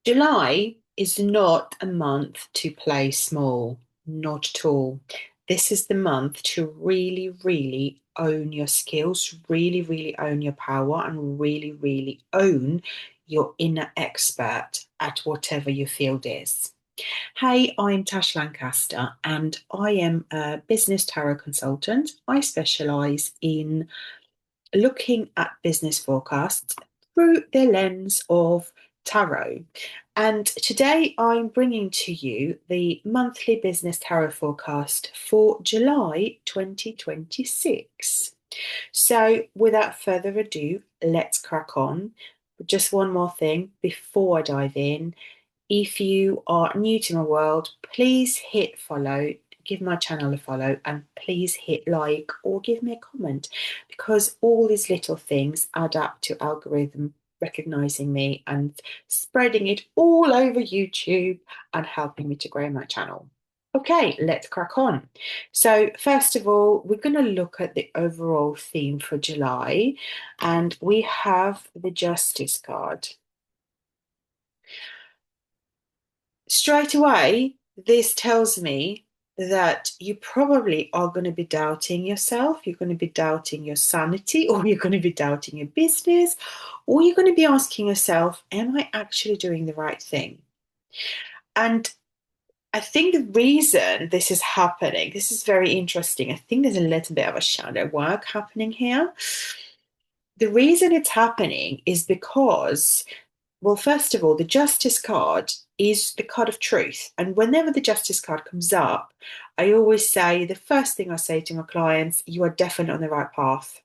July is not a month to play small, not at all. This is the month to really, really own your skills, really, really own your power, and really, really own your inner expert at whatever your field is. Hey, I'm Tash Lancaster, and I am a business tarot consultant. I specialize in looking at business forecasts through the lens of tarot. And today I'm bringing to you the monthly business tarot forecast for July 2026. So, without further ado, let's crack on. But just one more thing before I dive in. If you are new to my world, please hit follow, give my channel a follow, and please hit like or give me a comment because all these little things add up to algorithm recognizing me and spreading it all over YouTube and helping me to grow my channel. Okay, let's crack on. So, first of all, we're going to look at the overall theme for July, and we have the Justice card. Straight away, this tells me that you probably are going to be doubting yourself, you're going to be doubting your sanity, or you're going to be doubting your business, or you're going to be asking yourself, am I actually doing the right thing? And I think the reason this is happening, this is very interesting. I think there's a little bit of a shadow work happening here. The reason it's happening is because, well, first of all, the Justice card is the card of truth. And whenever the Justice card comes up, I always say the first thing I say to my clients, you are definitely on the right path.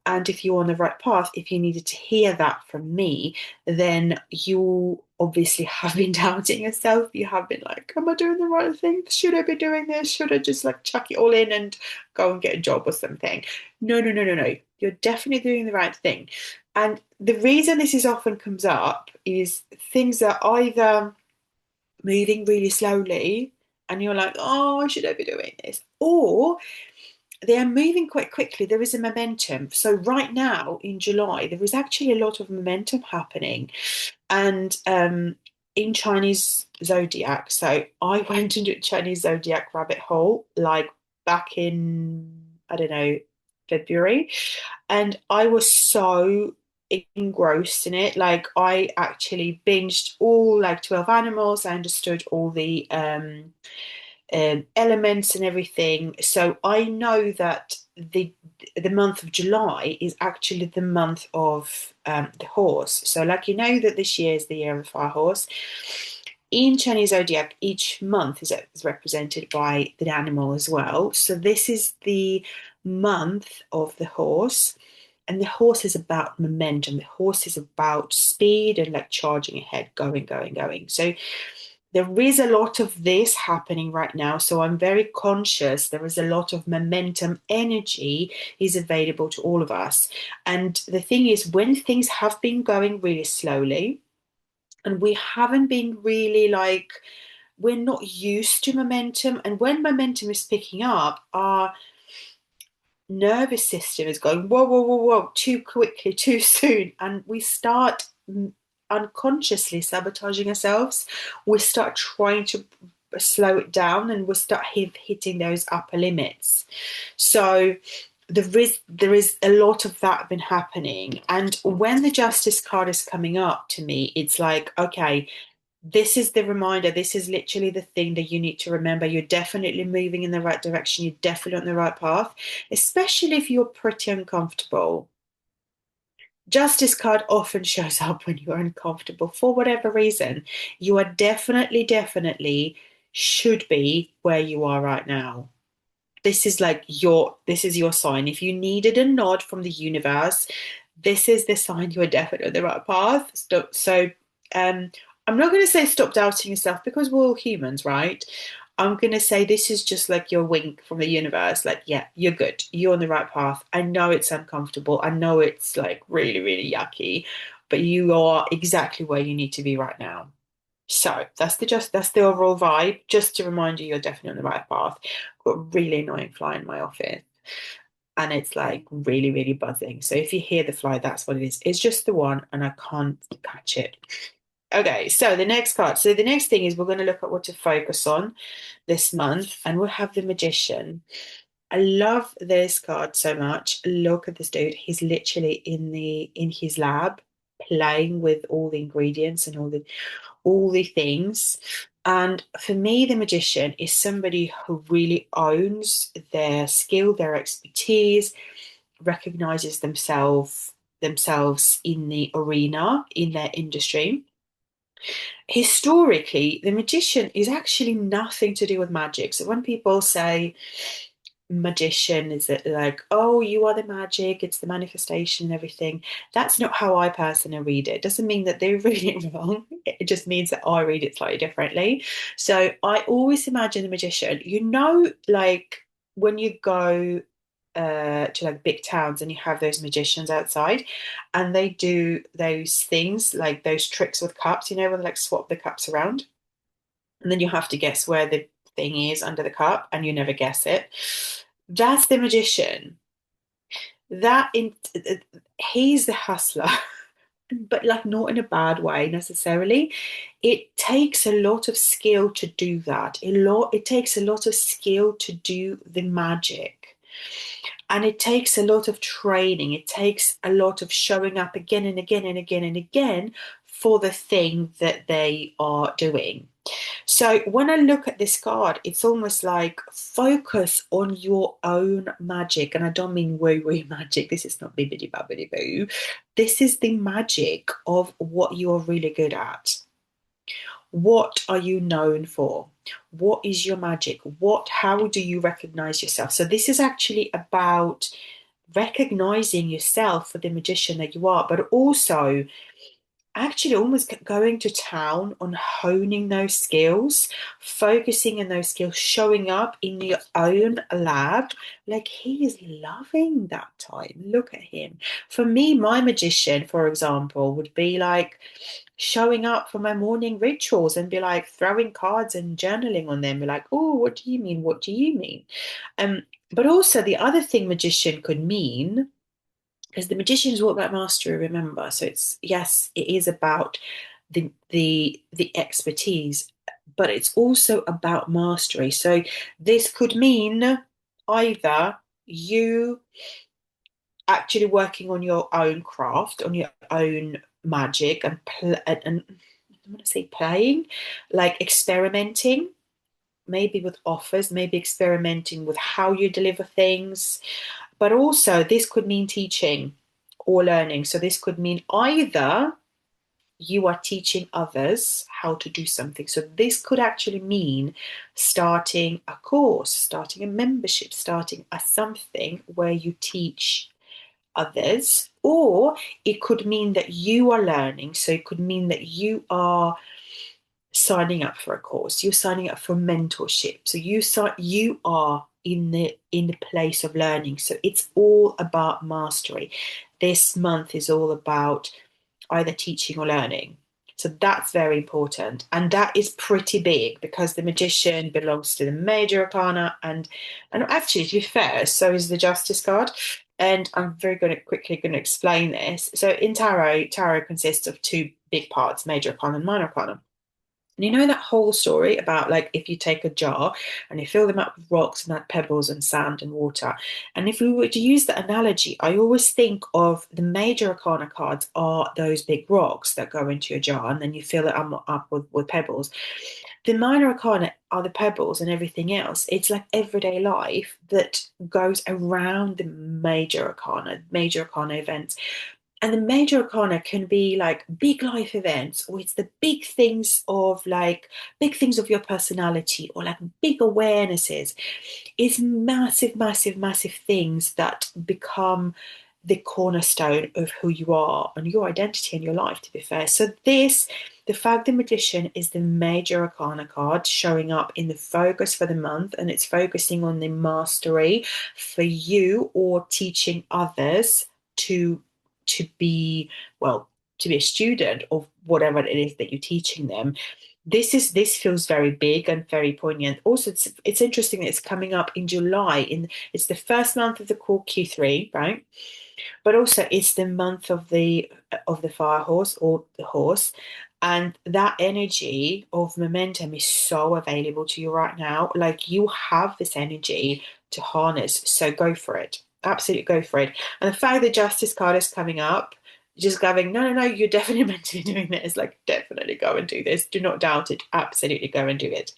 And if you're on the right path, if you needed to hear that from me, then you obviously have been doubting yourself. You have been like, am I doing the right thing? Should I be doing this? Should I just like chuck it all in and go and get a job or something? No, no, no, no, no. You're definitely doing the right thing. And the reason this is often comes up is things are either moving really slowly and you're like, oh, should I be doing this? Or they are moving quite quickly. There is a momentum. So right now in July, there is actually a lot of momentum happening. And in Chinese zodiac, so I went into a Chinese zodiac rabbit hole like back in, I don't know, February. And I was so engrossed in it. Like I actually binged all like 12 animals. I understood all the elements and everything. So I know that the month of July is actually the month of the horse. So like you know that this year is the year of the fire horse. In Chinese zodiac, each month is represented by the animal as well. So this is the month of the horse. And the horse is about momentum. The horse is about speed and like charging ahead, going, going, going. So there is a lot of this happening right now. So I'm very conscious. There is a lot of momentum, energy is available to all of us. And the thing is, when things have been going really slowly, and we haven't been really like, we're not used to momentum. And when momentum is picking up, our nervous system is going, whoa, whoa, whoa, whoa, too quickly, too soon. And we start unconsciously sabotaging ourselves. We start trying to slow it down and we start hitting those upper limits. So there is a lot of that been happening. And when the Justice card is coming up to me, it's like, okay, this is the reminder. This is literally the thing that you need to remember. You're definitely moving in the right direction. You're definitely on the right path, especially if you're pretty uncomfortable. Justice card often shows up when you're uncomfortable for whatever reason. You are definitely, definitely should be where you are right now. This is your sign. If you needed a nod from the universe, this is the sign you are definitely on the right path. So I'm not going to say stop doubting yourself because we're all humans, right? I'm going to say this is just like your wink from the universe. Like, yeah, you're good. You're on the right path. I know it's uncomfortable. I know it's like really, really yucky, but you are exactly where you need to be right now. So that's the overall vibe. Just to remind you, you're definitely on the right path. I've got a really annoying fly in my office, and it's like really, really buzzing. So if you hear the fly, that's what it is. It's just the one, and I can't catch it. Okay, so the next card. So the next thing is we're going to look at what to focus on this month, and we'll have the Magician. I love this card so much. Look at this dude. He's literally in his lab playing with all the ingredients and all the things. And for me, the magician is somebody who really owns their skill, their expertise, recognizes themselves in the arena, in their industry. Historically, the magician is actually nothing to do with magic. So when people say magician, is it like, oh, you are the magic, it's the manifestation and everything? That's not how I personally read it. Doesn't mean that they're reading it wrong. It just means that I read it slightly differently. So I always imagine the magician, like when you go to like big towns and you have those magicians outside and they do those things like those tricks with cups, when they like swap the cups around and then you have to guess where the thing is under the cup and you never guess it. That's the magician. That in He's the hustler, but like not in a bad way necessarily. It takes a lot of skill to do that. It takes a lot of skill to do the magic. And it takes a lot of training. It takes a lot of showing up again and again and again and again for the thing that they are doing. So when I look at this card, it's almost like focus on your own magic. And I don't mean woo woo magic. This is not bibbidi babbidi boo. This is the magic of what you're really good at. What are you known for? What is your magic? How do you recognize yourself? So this is actually about recognizing yourself for the magician that you are, but also actually almost going to town on honing those skills, focusing on those skills, showing up in your own lab. Like he is loving that time. Look at him. For me, my magician, for example, would be like showing up for my morning rituals and be like throwing cards and journaling on them. Be like, oh, what do you mean? What do you mean? But also the other thing magician could mean, because the magician is all about mastery, remember. So it's, yes, it is about the expertise, but it's also about mastery. So this could mean either you actually working on your own craft, on your own magic, and I'm going to say playing, like experimenting, maybe with offers, maybe experimenting with how you deliver things. But also, this could mean teaching or learning. So, this could mean either you are teaching others how to do something. So, this could actually mean starting a course, starting a membership, starting a something where you teach others, or it could mean that you are learning. So, it could mean that you are signing up for a course, you're signing up for mentorship. So you are in the place of learning. So it's all about mastery. This month is all about either teaching or learning. So that's very important. And that is pretty big because the magician belongs to the major arcana and actually to be fair, so is the justice card. And I'm very quickly going to explain this. So in tarot consists of two big parts, major arcana and minor arcana. And you know that whole story about like if you take a jar and you fill them up with rocks and add pebbles and sand and water. And if we were to use that analogy, I always think of the major arcana cards are those big rocks that go into your jar and then you fill it up with pebbles. The minor arcana are the pebbles and everything else. It's like everyday life that goes around the major arcana events. And the major arcana can be like big life events, or it's the big things of your personality, or like big awarenesses. It's massive, massive, massive things that become the cornerstone of who you are and your identity and your life, to be fair. So the fact the magician is the major arcana card showing up in the focus for the month, and it's focusing on the mastery for you or teaching others to to be well to be a student of whatever it is that you're teaching them. This feels very big and very poignant. Also, it's interesting that it's coming up in July. It's the first month of the core Q3, right? But also it's the month of the fire horse or the horse, And that energy of momentum is so available to you right now. Like you have this energy to harness. So go for it. Absolutely go for it. And the fact that Justice card is coming up, just going, no, no, no, you're definitely meant to be doing this. Like, definitely go and do this. Do not doubt it. Absolutely go and do it.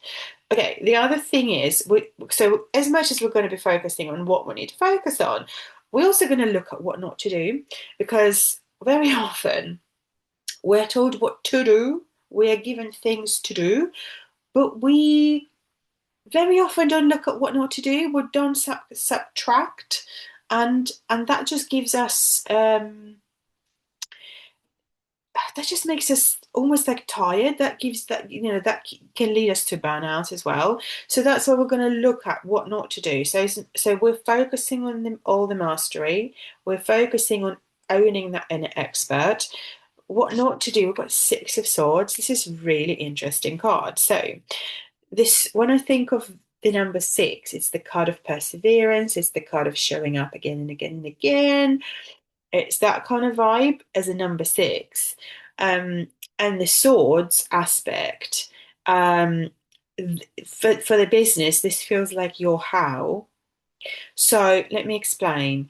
Okay, the other thing is, so as much as we're going to be focusing on what we need to focus on, we're also going to look at what not to do because very often we're told what to do, we are given things to do, but we very often don't look at what not to do. We don't subtract, and that just gives us that just makes us almost like tired. That gives that that can lead us to burnout as well. So that's why we're going to look at what not to do. So we're focusing on all the mastery. We're focusing on owning that inner expert. What not to do? We've got Six of Swords. This is a really interesting card. So this, when I think of the number six, it's the card of perseverance. It's the card of showing up again and again and again. It's that kind of vibe as a number six. Um, and the swords aspect, um, for the business, this feels like your how. So let me explain.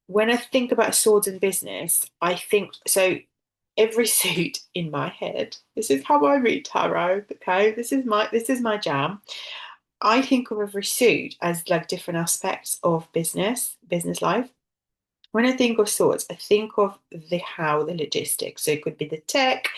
When I think about swords and business, I think so. Every suit in my head. This is how I read tarot. Okay, this is my jam. I think of every suit as like different aspects of business life. When I think of swords, I think of the how, the logistics. So it could be the tech,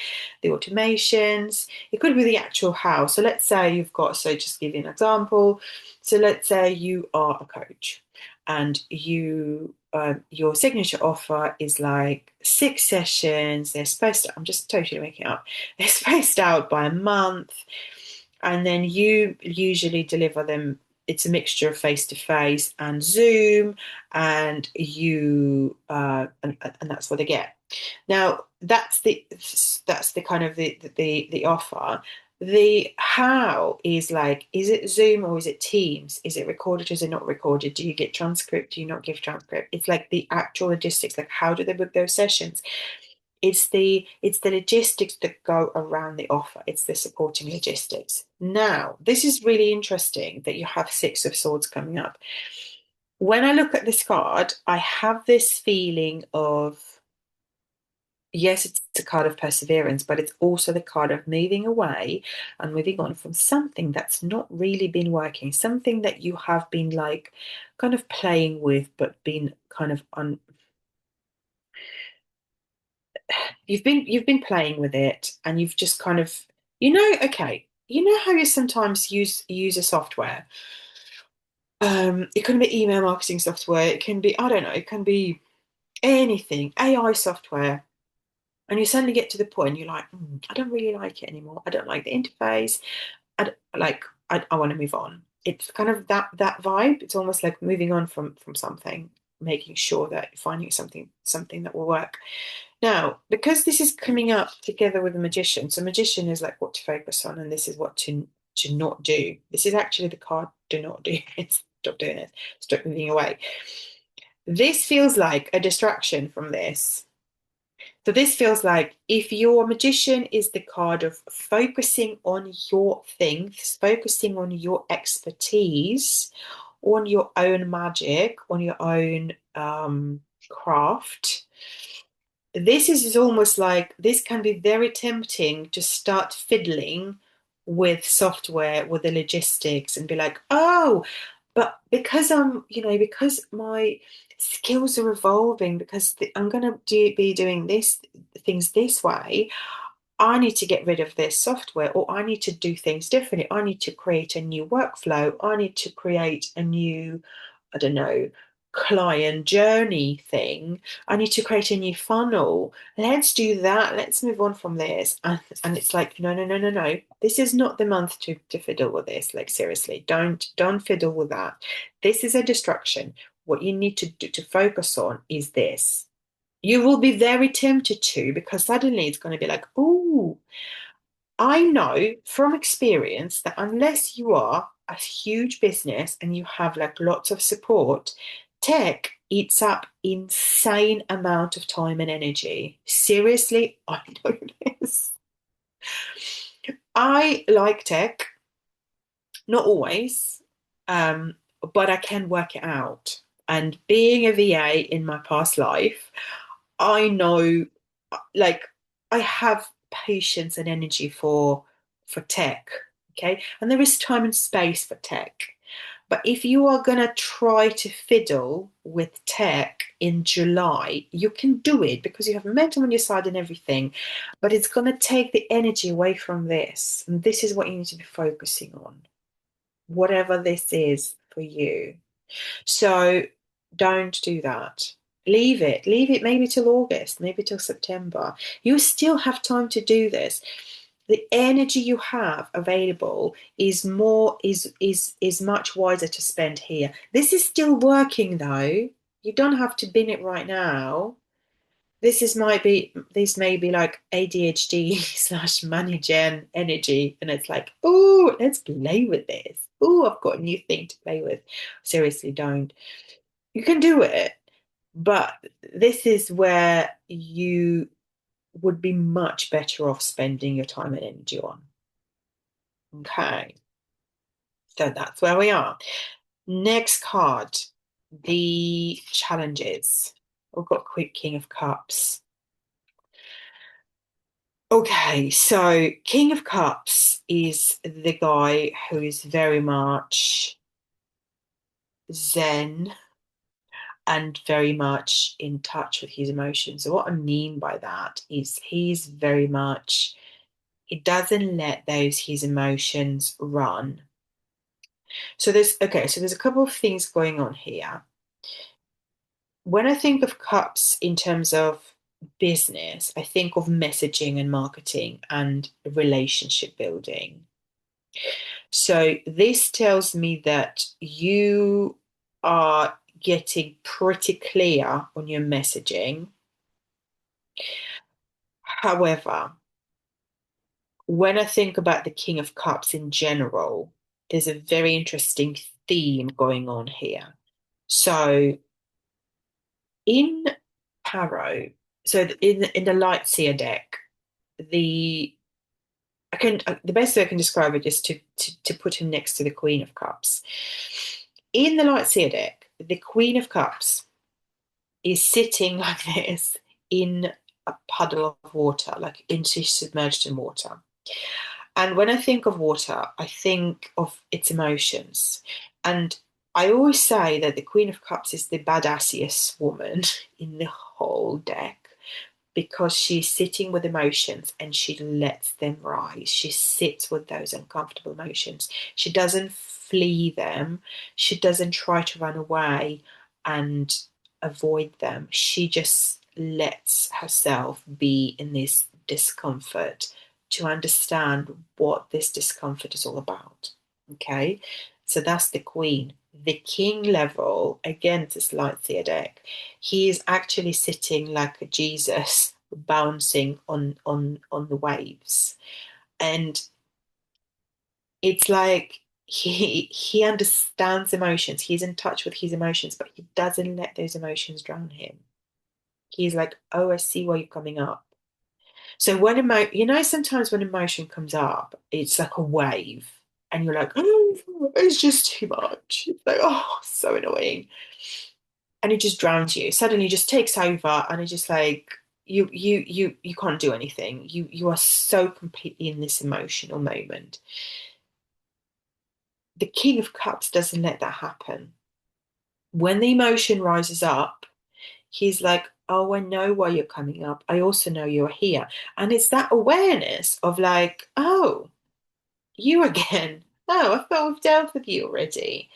the automations, it could be the actual how. So let's say you've got, so just to give you an example. So let's say you are a coach and your signature offer is like 6 sessions. They're spaced, I'm just totally making it up. They're spaced out by a month. And then you usually deliver them. It's a mixture of face to face and Zoom, and and that's what they get. Now that's the kind of the offer. The how is like, is it Zoom or is it Teams? Is it recorded or is it not recorded? Do you get transcript? Do you not give transcript? It's like the actual logistics, like how do they book those sessions? It's the logistics that go around the offer. It's the supporting logistics. Now, this is really interesting that you have Six of Swords coming up. When I look at this card, I have this feeling of, yes, it's a card of perseverance, but it's also the card of moving away and moving on from something that's not really been working, something that you have been like kind of playing with, but been kind of you've been playing with it and you've just kind of, okay, how you sometimes use a software. It can be email marketing software, it can be, I don't know, it can be anything, AI software, and you suddenly get to the point you're like, I don't really like it anymore. I don't like the interface. I want to move on. It's kind of that vibe. It's almost like moving on from something, making sure that you're finding something that will work. Now, because this is coming up together with the magician, so magician is like what to focus on, and this is what to not do. This is actually the card do not do it. Stop doing it. Stop moving away. This feels like a distraction from this. So this feels like if your magician is the card of focusing on your things, focusing on your expertise, on your own magic, on your own craft, this is almost like this can be very tempting to start fiddling with software, with the logistics, and be like, oh, but because because my skills are evolving, because I'm going to be doing this things this way, I need to get rid of this software, or I need to do things differently. I need to create a new workflow. I need to create a new, I don't know, client journey thing. I need to create a new funnel. Let's do that. Let's move on from this. And it's like, no, no, no, no, no. This is not the month to fiddle with this. Like seriously, don't fiddle with that. This is a distraction. What you need to do to focus on is this. You will be very tempted to, because suddenly it's going to be like, oh, I know from experience that unless you are a huge business and you have like lots of support, tech eats up insane amount of time and energy. Seriously, I know this. I like tech, not always, um, but I can work it out. And being a VA in my past life, I know, like, I have patience and energy for tech, okay? And there is time and space for tech. But if you are going to try to fiddle with tech in July, you can do it because you have momentum on your side and everything. But it's going to take the energy away from this. And this is what you need to be focusing on, whatever this is for you. So don't do that. Leave it. Leave it maybe till August, maybe till September. You still have time to do this. The energy you have available is more is much wiser to spend here. This is still working though. You don't have to bin it right now. This may be like ADHD slash money gen energy, and it's like, oh, let's play with this. Oh, I've got a new thing to play with. Seriously, don't. You can do it, but this is where you would be much better off spending your time and energy on. Okay, so that's where we are. Next card, the challenges. We've got Quick King of Cups. Okay, so King of Cups is the guy who is very much zen and very much in touch with his emotions. So what I mean by that is he doesn't let those his emotions run. So there's a couple of things going on here. When I think of cups in terms of business, I think of messaging and marketing and relationship building. So this tells me that you are getting pretty clear on your messaging. However, when I think about the King of Cups in general, there's a very interesting theme going on here. So in tarot, so in the light seer deck, the the best way I can describe it is to put him next to the Queen of Cups. In the light seer deck, the Queen of Cups is sitting like this in a puddle of water, like into submerged in water. And when I think of water, I think of its emotions. And I always say that the Queen of Cups is the badassiest woman in the whole deck because she's sitting with emotions and she lets them rise. She sits with those uncomfortable emotions. She doesn't flee them. She doesn't try to run away and avoid them. She just lets herself be in this discomfort to understand what this discomfort is all about. Okay, so that's the queen. The king level, again, it's a slight seer deck. He is actually sitting like a Jesus bouncing on the waves. And it's like he understands emotions. He's in touch with his emotions, but he doesn't let those emotions drown him. He's like, oh, I see why you're coming up. So sometimes when emotion comes up, it's like a wave, and you're like, oh, it's just too much. It's like, oh, so annoying. And it just drowns you. Suddenly it just takes over and it's just like you can't do anything. You are so completely in this emotional moment. The King of Cups doesn't let that happen. When the emotion rises up, he's like, oh, I know why you're coming up. I also know you're here. And it's that awareness of like, oh, you again. Oh, I thought we've dealt with you already.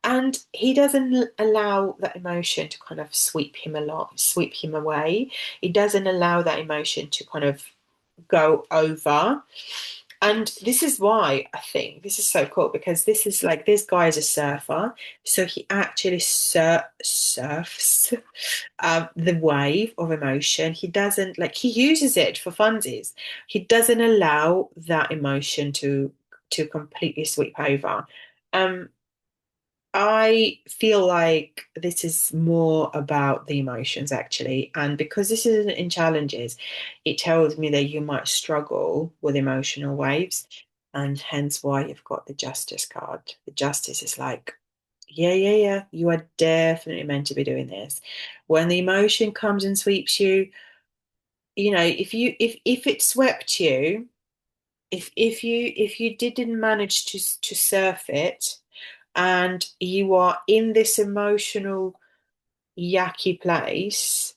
And he doesn't allow that emotion to kind of sweep him away. He doesn't allow that emotion to kind of go over. And this is why I think this is so cool because this is like this guy is a surfer, so he actually surfs the wave of emotion. He doesn't like he uses it for funsies. He doesn't allow that emotion to completely sweep over. Um, I feel like this is more about the emotions actually. And because this is in challenges, it tells me that you might struggle with emotional waves, and hence why you've got the justice card. The justice is like, yeah, you are definitely meant to be doing this. When the emotion comes and sweeps you, if it swept you, if you didn't manage to surf it, and you are in this emotional yucky place,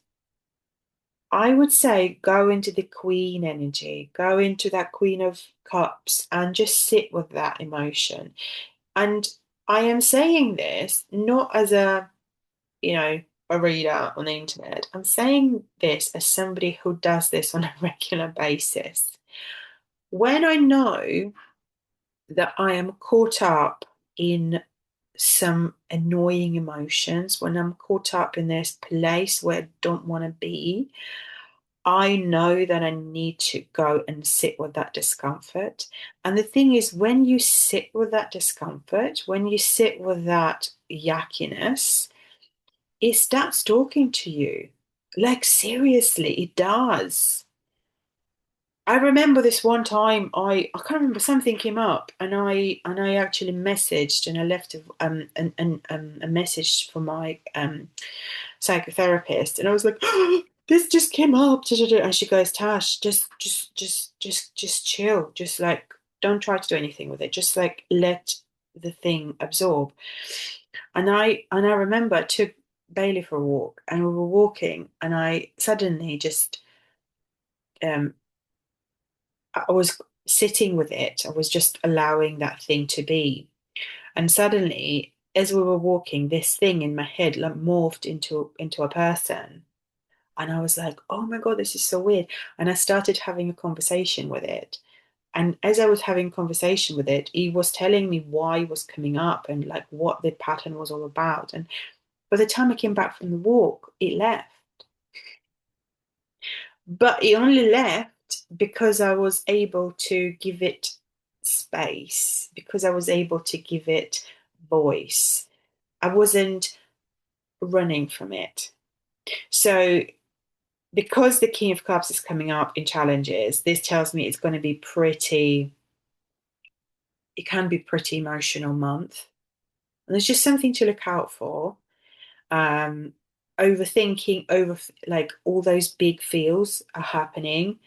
I would say go into the Queen energy, go into that Queen of Cups and just sit with that emotion. And I am saying this not as you know, a reader on the internet. I'm saying this as somebody who does this on a regular basis. When I know that I am caught up in some annoying emotions, when I'm caught up in this place where I don't want to be, I know that I need to go and sit with that discomfort. And the thing is, when you sit with that discomfort, when you sit with that yuckiness, it starts talking to you. Like, seriously, it does. I remember this one time I can't remember, something came up, and I actually messaged, and I left a message for my psychotherapist, and I was like, oh, this just came up, and she goes, Tash, just chill, just like don't try to do anything with it, just like let the thing absorb. And I remember I took Bailey for a walk, and we were walking, and I suddenly just um I was sitting with it. I was just allowing that thing to be. And suddenly, as we were walking, this thing in my head like morphed into a person. And I was like, oh my God, this is so weird. And I started having a conversation with it. And as I was having a conversation with it, he was telling me why it was coming up and like what the pattern was all about. And by the time I came back from the walk, it left. But it only left because I was able to give it space, because I was able to give it voice. I wasn't running from it. So, because the King of Cups is coming up in challenges, this tells me it's going to be it can be pretty emotional month. And there's just something to look out for. Um, Overthinking, like all those big feels are happening.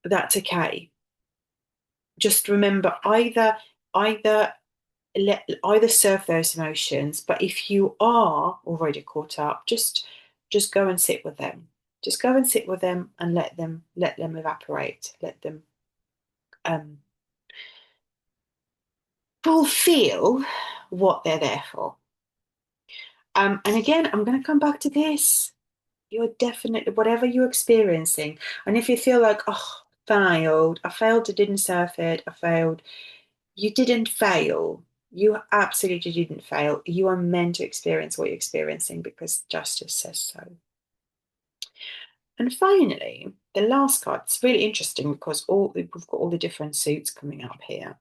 That's okay. Just remember, either either surf those emotions, but if you are already caught up, just go and sit with them. Just go and sit with them and let them evaporate. Let them um fulfill what they're there for. And again, I'm going to come back to this. You're definitely, whatever you're experiencing, and if you feel like, oh, I failed, I didn't surf it, I failed. You didn't fail. You absolutely didn't fail. You are meant to experience what you're experiencing because justice says so. And finally, the last card, it's really interesting because we've got all the different suits coming up here.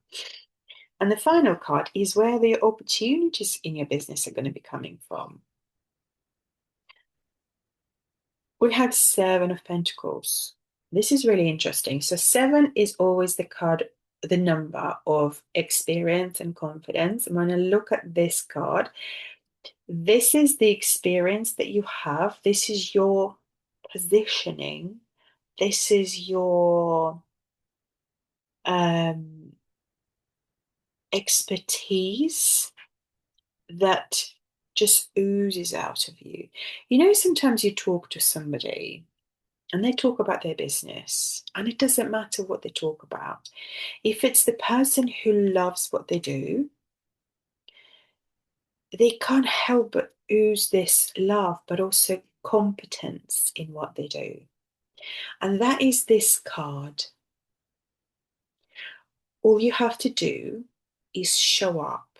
And the final card is where the opportunities in your business are going to be coming from. We had Seven of Pentacles. This is really interesting. So seven is always the number of experience and confidence. And when I look at this card, this is the experience that you have. This is your positioning. This is your um, expertise that just oozes out of you. Sometimes you talk to somebody and they talk about their business, and it doesn't matter what they talk about. If it's the person who loves what they do, they can't help but ooze this love, but also competence in what they do. And that is this card. All you have to do is show up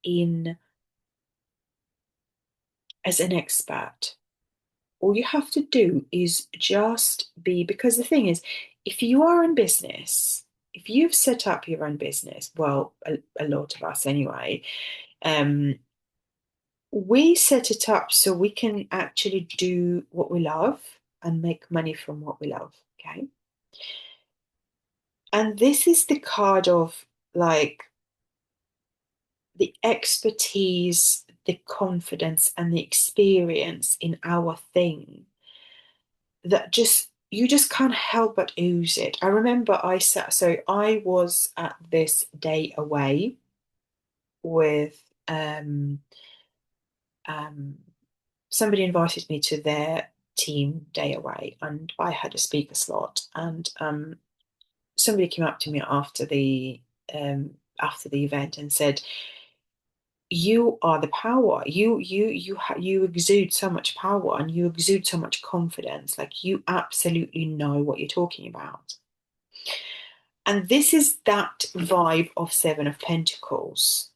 in as an expert. All you have to do is just be, because the thing is, if you are in business, if you've set up your own business, well, a lot of us anyway, um, we set it up so we can actually do what we love and make money from what we love. Okay. And this is the card of like the expertise, the confidence, and the experience in our thing that just you just can't help but ooze it. I remember I was at this day away with um somebody invited me to their team day away, and I had a speaker slot, and somebody came up to me after the event and said, you are the power. You exude so much power and you exude so much confidence. Like you absolutely know what you're talking about. And this is that vibe of Seven of Pentacles.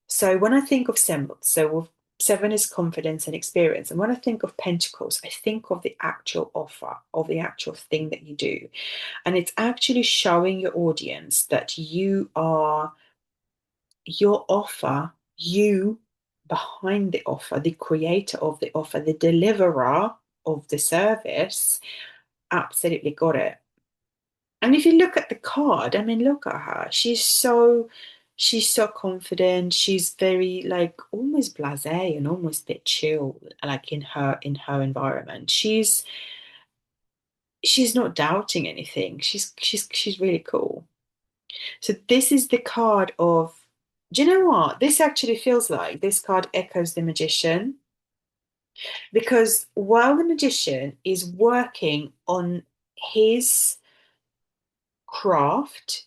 So when I think of seven is confidence and experience. And when I think of Pentacles, I think of the actual offer, of the actual thing that you do. And it's actually showing your audience that you are your offer, you behind the offer, the creator of the offer, the deliverer of the service, absolutely got it. And if you look at the card, I mean, look at her. She's so confident. She's very like almost blasé and almost a bit chill, like in her environment. She's not doubting anything. She's really cool. So this is the card of, do you know what? This actually feels like this card echoes the magician because while the magician is working on his craft,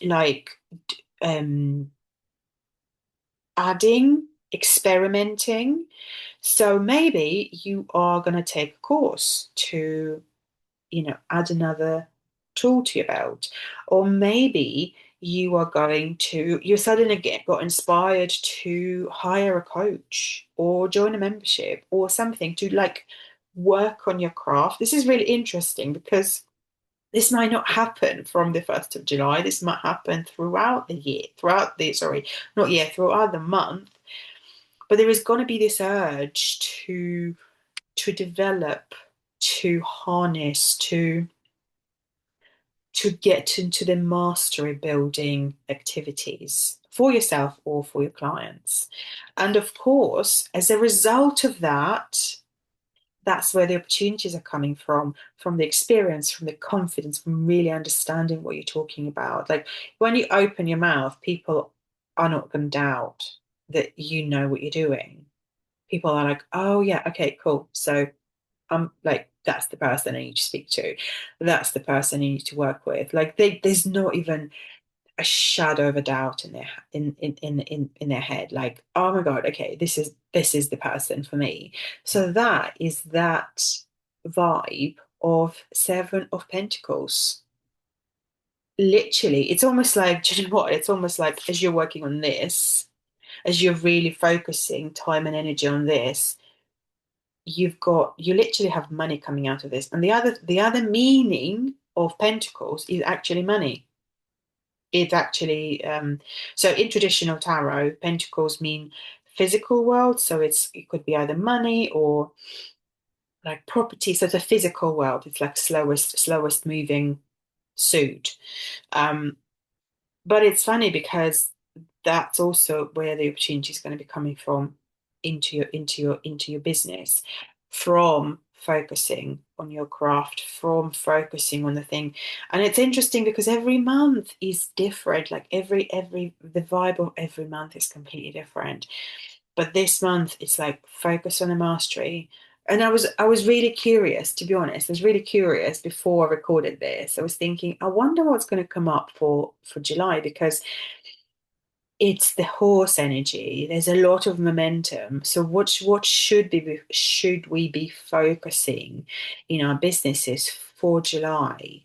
like um, adding, experimenting, so maybe you are going to take a course to add another tool to your belt. Or maybe you suddenly got inspired to hire a coach or join a membership or something to like work on your craft. This is really interesting because this might not happen from the 1st of July. This might happen throughout the year, throughout the month. But there is going to be this urge to develop, to harness, to get into the mastery building activities for yourself or for your clients. And of course, as a result of that, that's where the opportunities are coming from the experience, from the confidence, from really understanding what you're talking about. Like when you open your mouth, people are not going to doubt that you know what you're doing. People are like, oh, yeah, okay, cool. So I'm like, that's the person I need to speak to. That's the person I need to work with. Like there's not even a shadow of a doubt in their head. Like, oh my God, okay, this is the person for me. So that is that vibe of Seven of Pentacles. Literally, it's almost like, do you know what? It's almost like as you're working on this, as you're really focusing time and energy on this, you literally have money coming out of this. And the other meaning of pentacles is actually money. It's actually so in traditional tarot, pentacles mean physical world. So it could be either money or like property. So it's a physical world. It's like slowest moving suit. Um, but it's funny because that's also where the opportunity is going to be coming from into your business, from focusing on your craft, from focusing on the thing. And it's interesting because every month is different. Like every the vibe of every month is completely different. But this month it's like focus on the mastery. And I was really curious, to be honest. I was really curious before I recorded this. I was thinking, I wonder what's going to come up for July because it's the horse energy. There's a lot of momentum. So what should we be focusing in our businesses for July?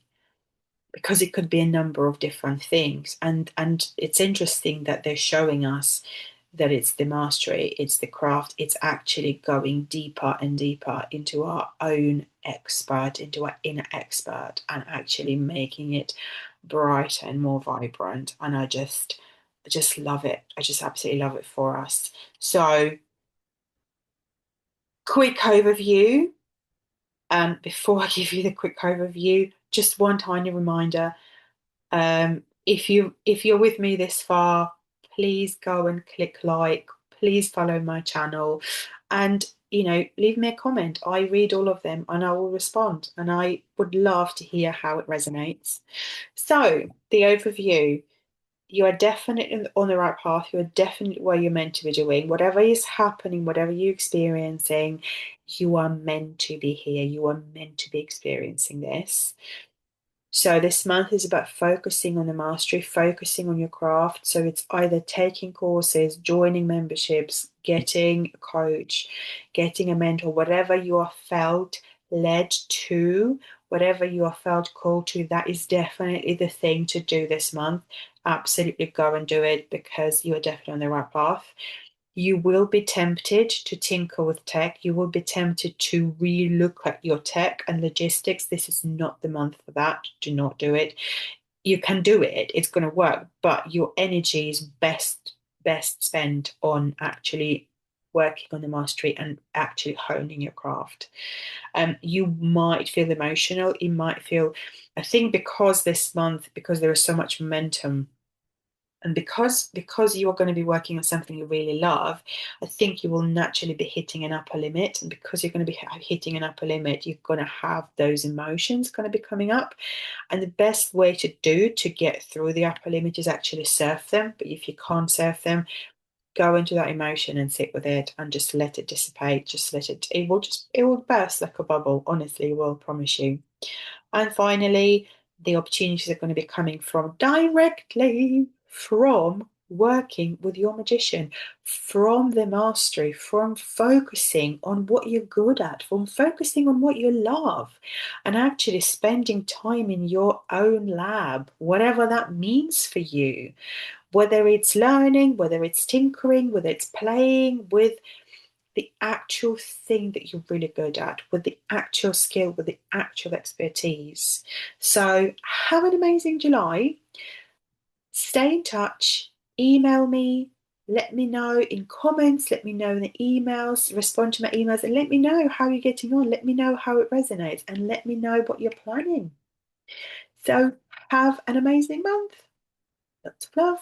Because it could be a number of different things. And it's interesting that they're showing us that it's the mastery, it's the craft, it's actually going deeper and deeper into our own expert, into our inner expert, and actually making it brighter and more vibrant. And I just love it. I just absolutely love it for us. So, quick overview. Before I give you the quick overview, just one tiny reminder. If you're with me this far, please go and click like, please follow my channel, and leave me a comment. I read all of them and I will respond, and I would love to hear how it resonates. So, the overview. You are definitely on the right path. You are definitely where you're meant to be doing. Whatever is happening, whatever you're experiencing, you are meant to be here. You are meant to be experiencing this. So this month is about focusing on the mastery, focusing on your craft. So it's either taking courses, joining memberships, getting a coach, getting a mentor, whatever you are felt led to, whatever you are felt called to, that is definitely the thing to do this month. Absolutely go and do it, because you are definitely on the right path. You will be tempted to tinker with tech. You will be tempted to re-look at your tech and logistics. This is not the month for that. Do not do it. You can do it. It's going to work, but your energy is best spent on actually working on the mastery and actually honing your craft. You might feel emotional. You might feel, I think, because this month, because there is so much momentum, and because you are going to be working on something you really love, I think you will naturally be hitting an upper limit. And because you're going to be hitting an upper limit, you're going to have those emotions going to be coming up. And the best way to get through the upper limit is actually surf them. But if you can't surf them, go into that emotion and sit with it and just let it dissipate. Just let it, it will burst like a bubble. Honestly, will promise you. And finally, the opportunities are going to be coming from directly from working with your magician, from the mastery, from focusing on what you're good at, from focusing on what you love, and actually spending time in your own lab, whatever that means for you, whether it's learning, whether it's tinkering, whether it's playing with the actual thing that you're really good at, with the actual skill, with the actual expertise. So have an amazing July. Stay in touch. Email me. Let me know in comments. Let me know in the emails. Respond to my emails and let me know how you're getting on. Let me know how it resonates and let me know what you're planning. So have an amazing month. Lots of love.